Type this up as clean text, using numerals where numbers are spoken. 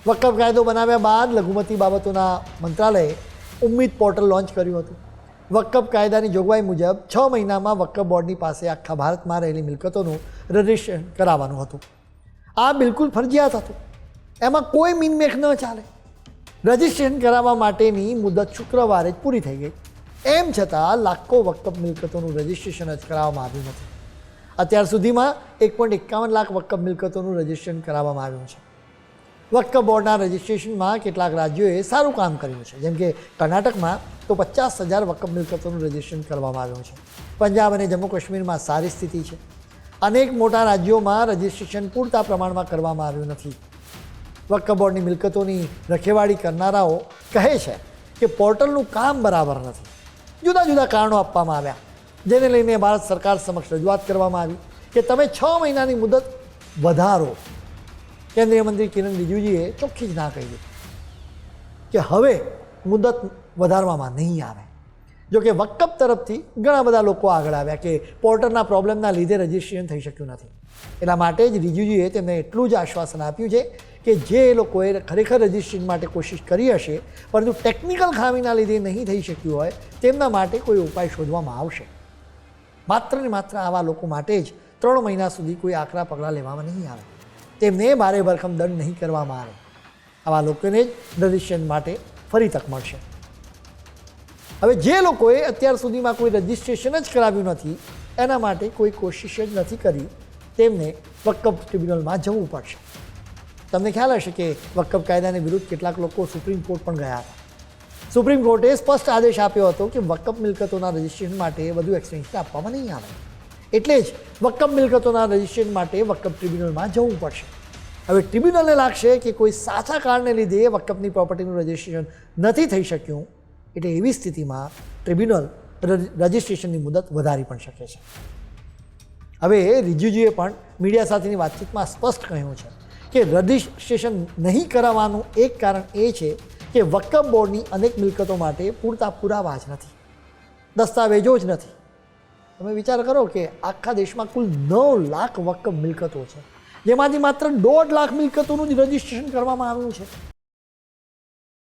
વકફ કાયદો બનાવ્યા બાદ લઘુમતી બાબતોના મંત્રાલયે ઉમ્મીદ પોર્ટલ લોન્ચ કર્યું હતું. વકફ કાયદાની જોગવાઈ મુજબ 6 મહિનામાં વકફ બોર્ડની પાસે આખા ભારતમાં રહેલી મિલકતોનું રજિસ્ટ્રેશન કરાવવાનું હતું. આ બિલકુલ ફરજિયાત હતું. એમાં કોઈ મીનમેખ ન ચાલે. રજિસ્ટ્રેશન કરાવવા માટેની મુદત શુક્રવારે જ પૂરી થઈ ગઈ. એમ છતાં લાખો વકફ મિલકતોનું રજિસ્ટ્રેશન જ કરાવવામાં આવ્યું નથી. અત્યાર સુધીમાં 1.51 લાખ વકફ મિલકતોનું રજિસ્ટ્રેશન કરાવવામાં આવ્યું છે. વકફ બોર્ડના રજિસ્ટ્રેશનમાં કેટલાક રાજ્યોએ સારું કામ કર્યું છે. જેમ કે કર્ણાટકમાં તો 50,000 વકફ મિલકતોનું રજિસ્ટ્રેશન કરવામાં આવ્યું છે. પંજાબ અને જમ્મુ કાશ્મીરમાં સારી સ્થિતિ છે. અનેક મોટા રાજ્યોમાં રજિસ્ટ્રેશન પૂરતા પ્રમાણમાં કરવામાં આવ્યું નથી. વકફ બોર્ડની મિલકતોની રખેવાળી કરનારાઓ કહે છે કે પોર્ટલનું કામ બરાબર નથી. જુદા જુદા કારણો આપવામાં આવ્યા, જેને લઈને ભારત સરકાર સમક્ષ રજૂઆત કરવામાં આવી કે તમે 6 મહિનાની મુદત વધારો. કેન્દ્રીય મંત્રી કિરણ રિજિજુએ ચોખ્ખી જ ના કહી દીધી કે હવે મુદત વધારવામાં નહીં આવે. જોકે વકફ તરફથી ઘણા બધા લોકો આગળ આવ્યા કે પોર્ટલના પ્રોબ્લેમના લીધે રજિસ્ટ્રેશન થઈ શક્યું નથી. એટલા માટે જ રિજિજુએ તેમને એટલું જ આશ્વાસન આપ્યું છે કે જે લોકોએ ખરેખર રજિસ્ટ્રેશન માટે કોશિશ કરી હશે પરંતુ ટેકનિકલ ખામીના લીધે નહીં થઈ શક્યું હોય તેમના માટે કોઈ ઉપાય શોધવામાં આવશે. માત્ર ને માત્ર આવા લોકો માટે જ 3 મહિના સુધી કોઈ આકરા પગલાં લેવામાં નહીં આવે. તેમને ભારે ભરખમ દંડ નહીં કરવામાં આવે. આવા લોકોને જ રજિસ્ટ્રેશન માટે ફરી તક મળશે. હવે જે લોકોએ અત્યાર સુધીમાં કોઈ રજિસ્ટ્રેશન જ કરાવ્યું નથી, એના માટે કોઈ કોશિશ જ નથી કરી, તેમને વકફ ટ્રિબ્યુનલમાં જવું પડશે. તમને ખ્યાલ હશે કે વકફ કાયદાની વિરુદ્ધ કેટલાક લોકો સુપ્રીમ કોર્ટ પણ ગયા હતા. સુપ્રીમ કોર્ટે સ્પષ્ટ આદેશ આપ્યો હતો કે વકફ મિલકતોના રજિસ્ટ્રેશન માટે વધુ એક્સટેન્શન આપવામાં નહીં આવે. એટલે જ વકફ મિલકતોના રજિસ્ટ્રેશન માટે વકફ ટ્રિબ્યુનલમાં જવું પડશે. હવે ટ્રિબ્યુનલને લાગશે કે કોઈ સાચા કારણને લીધે વકફની પ્રોપર્ટીનું રજિસ્ટ્રેશન નથી થઈ શક્યું, એટલે એવી સ્થિતિમાં ટ્રિબ્યુનલ રજિસ્ટ્રેશનની મુદત વધારી પણ શકે છે. હવે રિજિજુએ પણ મીડિયા સાથેની વાતચીતમાં સ્પષ્ટ કહ્યું છે કે રજિસ્ટ્રેશન નહીં કરાવવાનું એક કારણ એ છે કે વકફ બોર્ડની અનેક મિલકતો માટે પૂરતા પુરાવા જ નથી, દસ્તાવેજો જ નથી. તમે વિચાર કરો કે આખા દેશમાં કુલ 9 લાખ વકફ મિલકતો છે, જેમાંથી માત્ર 1.5 લાખ મિલકતોનું જ રજિસ્ટ્રેશન કરવામાં આવ્યું છે.